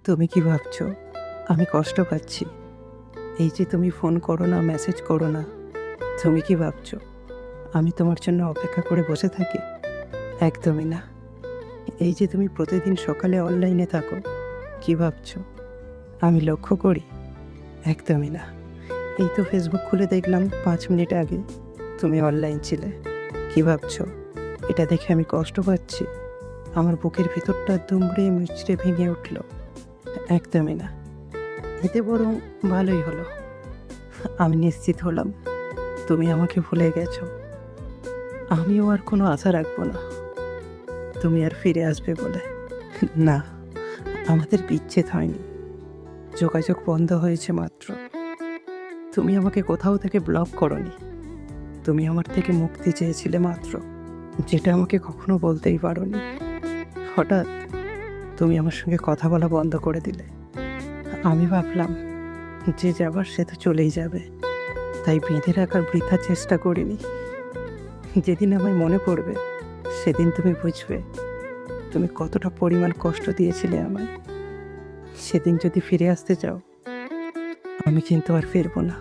তুমি কি ভাবছো আমি কষ্ট পাচ্ছি? এই যে তুমি ফোন করো না, মেসেজ করো না, তুমি কি ভাবছো আমি তোমার জন্য অপেক্ষা করে বসে থাকি? একদমই না। এই যে তুমি প্রতিদিন সকালে অনলাইনে থাকো, কি ভাবছো আমি লক্ষ্য করি? একদমই না। এই তো ফেসবুক খুলে দেখলাম 5 মিনিট আগে তুমি অনলাইন ছিলে। কি ভাবছো এটা দেখে আমি কষ্ট পাচ্ছি? আমার বুকের ভিতরটা দুমড়ে মুচড়ে ভেঙে উঠল। একদমই না। এতে বরং ভালোই হলো। আমি নিশ্চিত হলাম তুমি আমাকে ভুলে গেছো। আমিও আর কোনো আশা রাখবো না তুমি আর ফিরে আসবে বলে। না, আমাদের বিচ্ছেদ হয়নি, যোগাযোগ বন্ধ হয়েছে মাত্র। তুমি আমাকে কোথাও থেকে ব্লক করোনি, তুমি আমার থেকে মুক্তি চেয়েছিলে মাত্র, যেটা আমাকে কখনো বলতেই পারোনি। হঠাৎ তুমি আমার সঙ্গে কথা বলা বন্ধ করে দিলে। আমি ভাবলাম যে যাবার সে তো চলেই যাবে, তাই বেঁধে রাখার বৃথা চেষ্টা করিনি। যেদিন আমায় মনে পড়বে সেদিন তুমি বুঝবে তুমি কতটা পরিমাণ কষ্ট দিয়েছিলে আমায়। সেদিন যদি ফিরে আসতে চাও, আমি কিন্তু আর ফিরবো না।